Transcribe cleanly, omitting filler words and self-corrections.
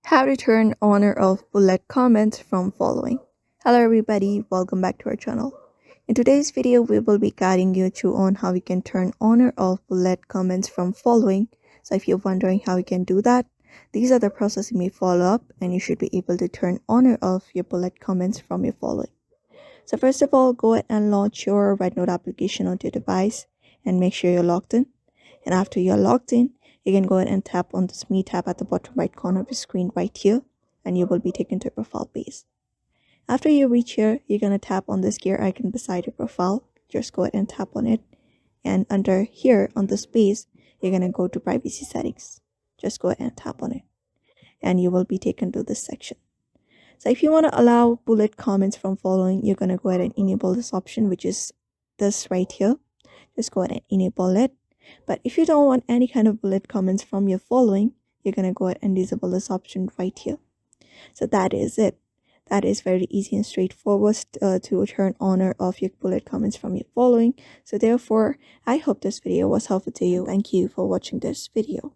How to turn on or off bullet comments from following. Hello everybody, welcome back to our channel. In today's video, we will be guiding you through on how you can turn on or off bullet comments from following. So if you're wondering how you can do that, these are the processes you may follow up and you should be able to turn on or off your bullet comments from your following. So first of all, go ahead and launch your Rednote application onto your device and make sure you're logged in. And after you're logged in, you can go ahead and tap on this Me tab at the bottom right corner of your screen right here, and you will be taken to your profile page. After you reach here, you're going to tap on this gear icon beside your profile. Just go ahead and tap on it. And under here on this page, you're going to go to privacy settings. Just go ahead and tap on it. And you will be taken to this section. So if you want to allow bullet comments from following, you're going to go ahead and enable this option, which is this right here. Just go ahead and enable it. But if you don't want any kind of bullet comments from your following, you're going to go ahead and disable this option right here. So that is it. That is very easy and straightforward to turn on or off your bullet comments from your following. So therefore, I hope this video was helpful to you. Thank you for watching this video.